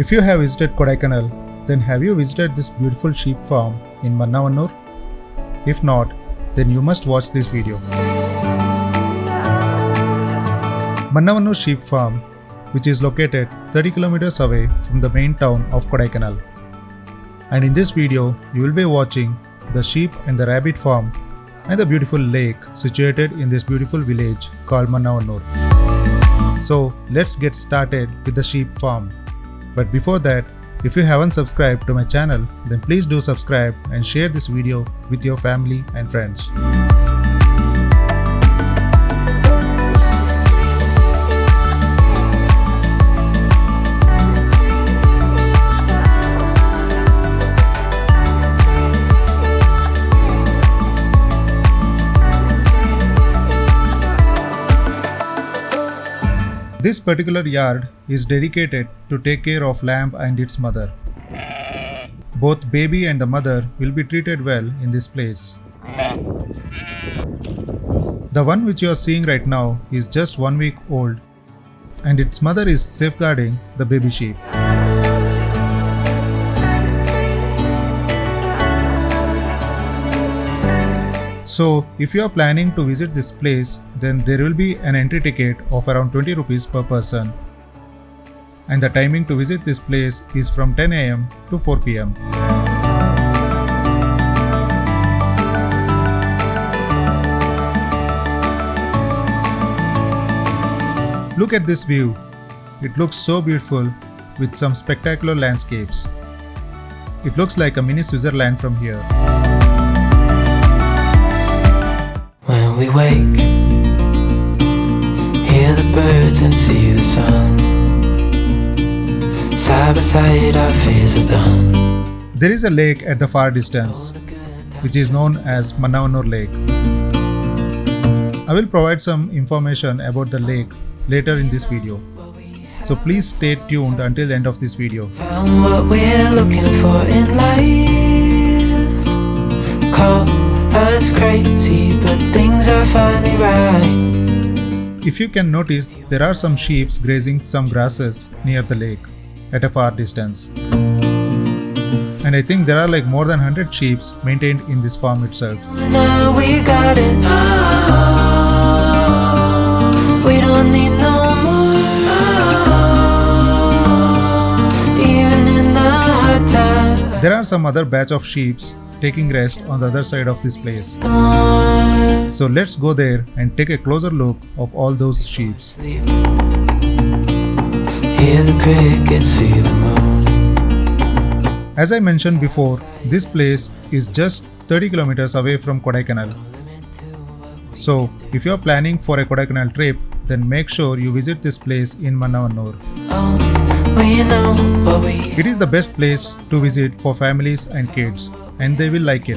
If you have visited Kodaikanal, then have you visited this beautiful sheep farm in Mannavanur? If not, then you must watch this video. Mannavanur Sheep Farm, which is located 30 kilometers away from the main town of Kodaikanal. And in this video, you will be watching the sheep and the rabbit farm and the beautiful lake situated in this beautiful village called Mannavanur. So let's get started with the sheep farm. But before that, if you haven't subscribed to my channel, then please do subscribe and share this video with your family and friends. This particular yard is dedicated to take care of lamb and its mother. Both baby and the mother will be treated well in this place. The one which you are seeing right now is just 1 week old, and its mother is safeguarding the baby sheep. So, if you are planning to visit this place, then there will be an entry ticket of around 20 rupees per person. And the timing to visit this place is from 10 am to 4 pm. Look at this view. It looks so beautiful with some spectacular landscapes. It looks like a mini Switzerland from here. When we wake, hear the birds and see the sun. Side by side our fears are done. There is a lake at the far distance, which is known as Mannavanur Lake. I will provide some information about the lake later in this video. So please stay tuned until the end of this video. Found what we're looking for in life. Call us crazy, but things are finally right. If you can notice, there are some sheep grazing some grasses near the lake at a far distance. And I think there are like more than 100 sheep maintained in this farm itself. Now we got it. We don't need no more. Even in the hard times. There are some other batch of sheep taking rest on the other side of this place. So let's go there and take a closer look of all those sheep. Hear the crickets, see the moon. As I mentioned before, this place is just 30 kilometers away from Kodaikanal. So if you are planning for a Kodaikanal trip, then make sure you visit this place in Mannavanur. It is the best place to visit for families and kids, and they will like it.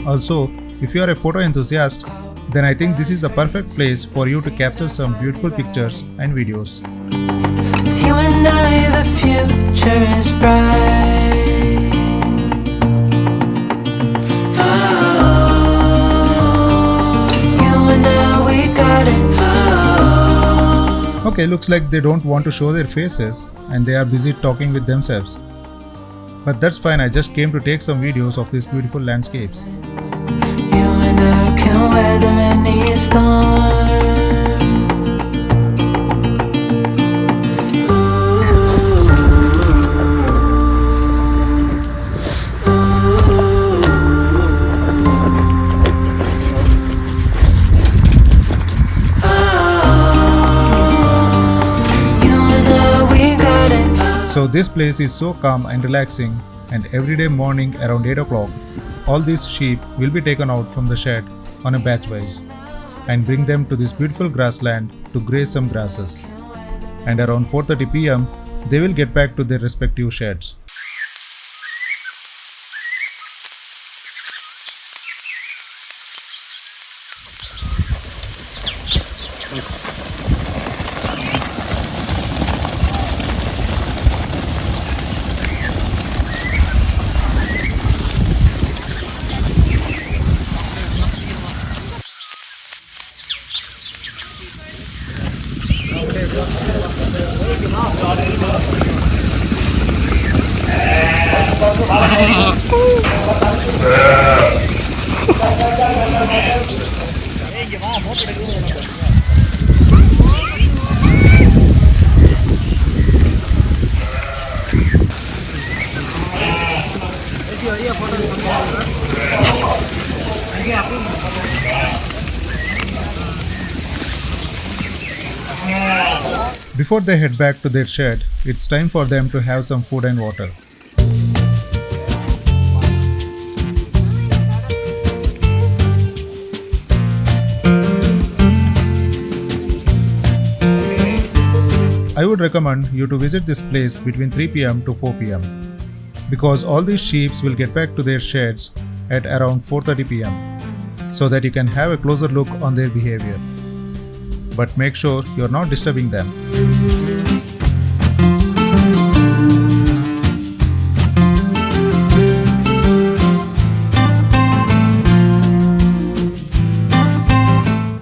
Also, if you are a photo enthusiast, then I think this is the perfect place for you to capture some beautiful pictures and videos. With you and I, the future is bright. You and I, we got it. Okay, looks like they don't want to show their faces and they are busy talking with themselves. But that's fine, I just came to take some videos of these beautiful landscapes. You and I can weather any storm. So this place is so calm and relaxing, and every day morning around 8 o'clock, all these sheep will be taken out from the shed on a batch wise and bring them to this beautiful grassland to graze some grasses. And around 4:30 pm, they will get back to their respective sheds. Before they head back to their shed, it's time for them to have some food and water. I would recommend you to visit this place between 3 pm to 4 pm because all these sheep will get back to their sheds at around 4:30 pm so that you can have a closer look on their behavior. But make sure you're not disturbing them.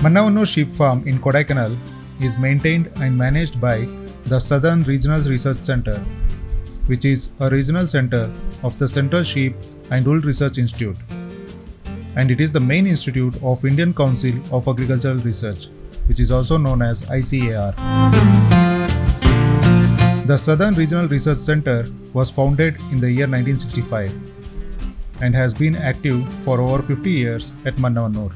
Mannavanur Sheep Farm in Kodaikanal is maintained and managed by the Southern Regional Research Center, which is a regional center of the Central Sheep and Wool Research Institute, and it is the main institute of Indian Council of Agricultural Research, which is also known as ICAR. The Southern Regional Research Center was founded in the year 1965 and has been active for over 50 years at Mannavanur.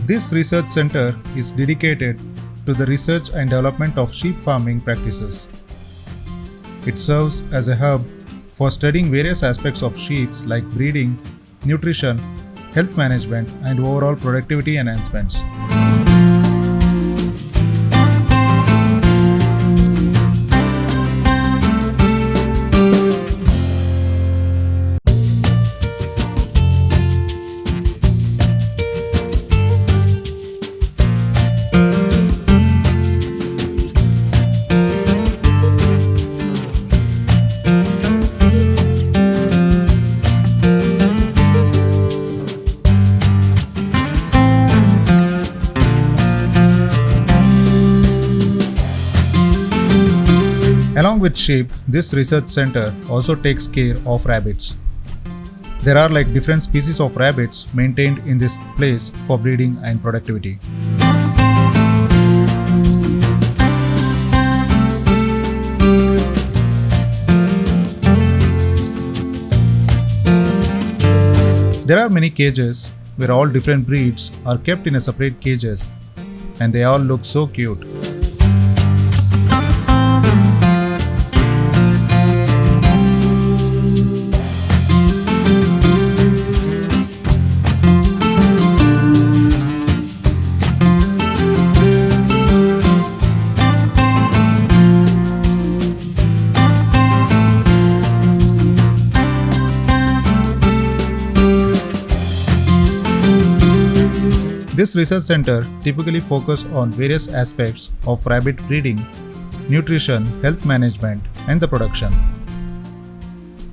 This research center is dedicated to the research and development of sheep farming practices. It serves as a hub for studying various aspects of sheep like breeding, nutrition, health management, and overall productivity enhancements. Along with sheep, this research center also takes care of rabbits. There are like different species of rabbits maintained in this place for breeding and productivity. There are many cages where all different breeds are kept in a separate cages, and they all look so cute. This research center typically focuses on various aspects of rabbit breeding, nutrition, health management, and the production.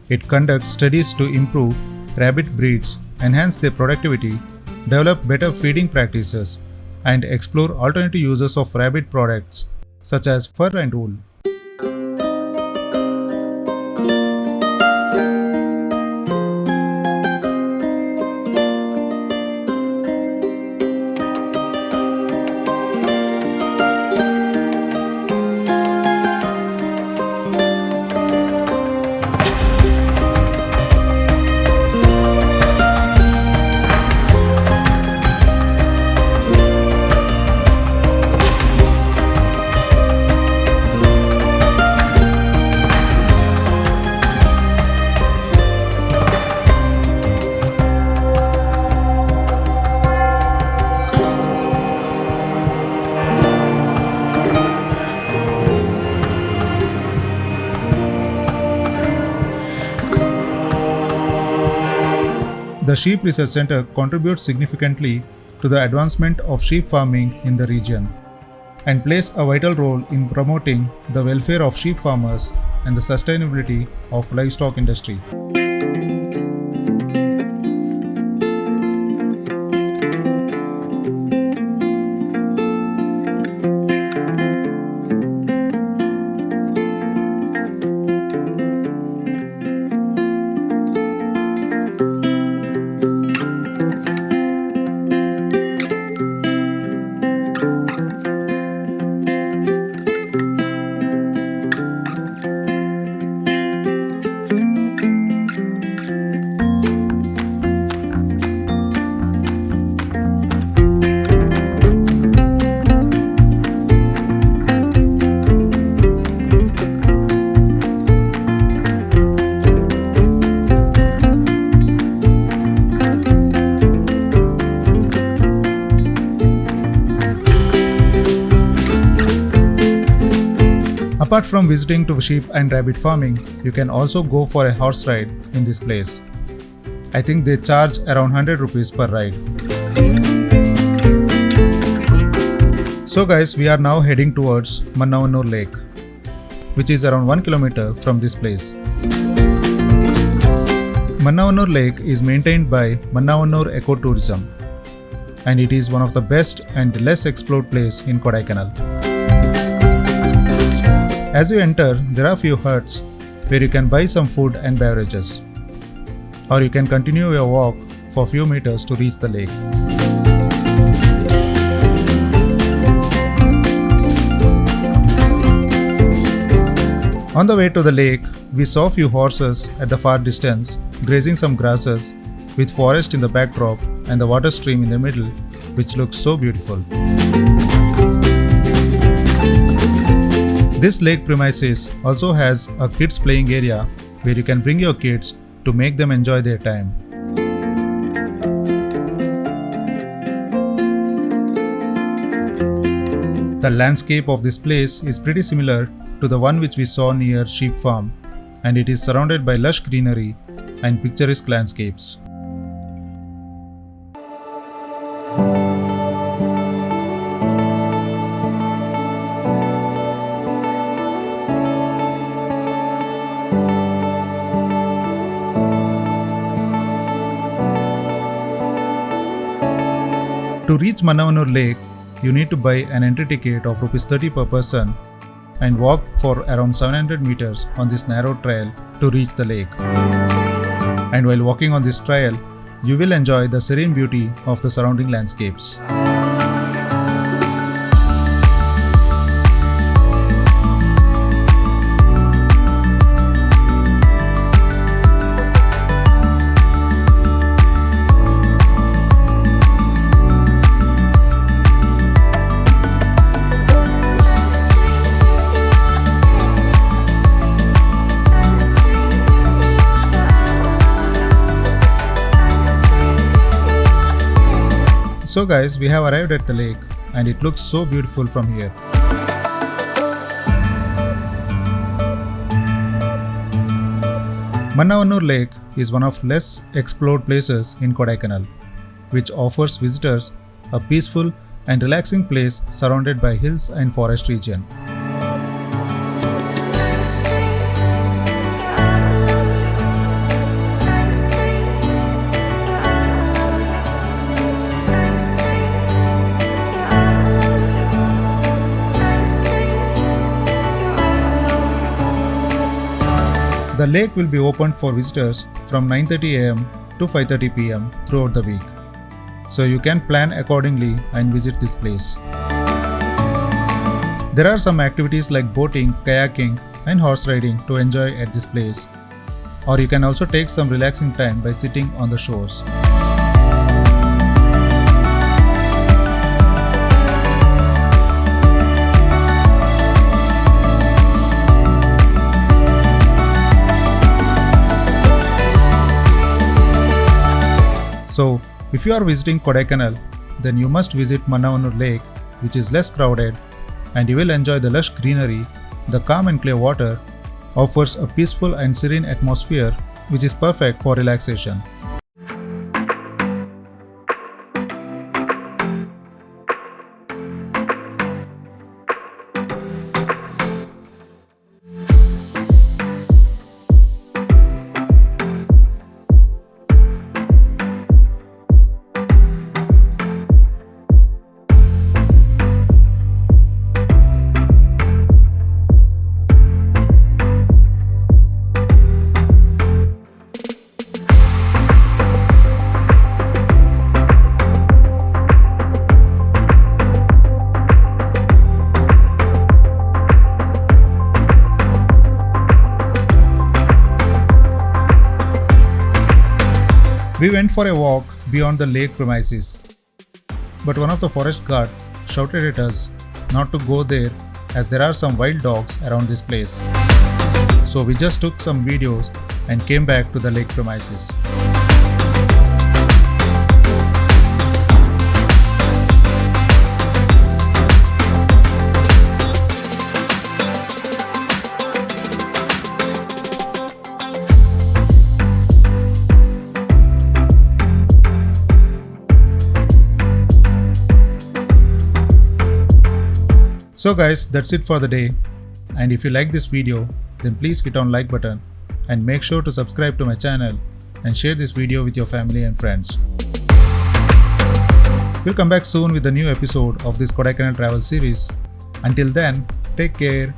It conducts studies to improve rabbit breeds, enhance their productivity, develop better feeding practices, and explore alternative uses of rabbit products such as fur and wool. The Sheep Research Center contributes significantly to the advancement of sheep farming in the region and plays a vital role in promoting the welfare of sheep farmers and the sustainability of livestock industry. Apart from visiting to sheep and rabbit farming, you can also go for a horse ride in this place. I think they charge around 100 rupees per ride. So guys, we are now heading towards Mannavanur Lake, which is around 1 kilometer from this place. Mannavanur Lake is maintained by Mannavanur Ecotourism, and it is one of the best and less explored place in Kodaikanal. As you enter, there are few huts where you can buy some food and beverages, or you can continue your walk for few meters to reach the lake. On the way to the lake, we saw few horses at the far distance grazing some grasses with forest in the backdrop and the water stream in the middle, which looks so beautiful. This lake premises also has a kids playing area where you can bring your kids to make them enjoy their time. The landscape of this place is pretty similar to the one which we saw near Sheep Farm, and it is surrounded by lush greenery and picturesque landscapes. To reach Mannavanur Lake, you need to buy an entry ticket of Rs 30 per person and walk for around 700 meters on this narrow trail to reach the lake. And while walking on this trail, you will enjoy the serene beauty of the surrounding landscapes. So guys, we have arrived at the lake and it looks so beautiful from here. Mannavanur Lake is one of less explored places in Kodaikanal, which offers visitors a peaceful and relaxing place surrounded by hills and forest region. The lake will be opened for visitors from 9:30 am to 5:30 pm throughout the week, so you can plan accordingly and visit this place. There are some activities like boating, kayaking and horse riding to enjoy at this place, or you can also take some relaxing time by sitting on the shores. So, if you are visiting Kodaikanal, then you must visit Mannavanur Lake, which is less crowded, and you will enjoy the lush greenery. The calm and clear water offers a peaceful and serene atmosphere, which is perfect for relaxation. We went for a walk beyond the lake premises, but one of the forest guard shouted at us not to go there as there are some wild dogs around this place. So we just took some videos and came back to the lake premises. So guys, that's it for the day. And if you like this video, then please hit on like button and make sure to subscribe to my channel and share this video with your family and friends. We'll come back soon with a new episode of this Kodaikanal travel series. Until then, take care.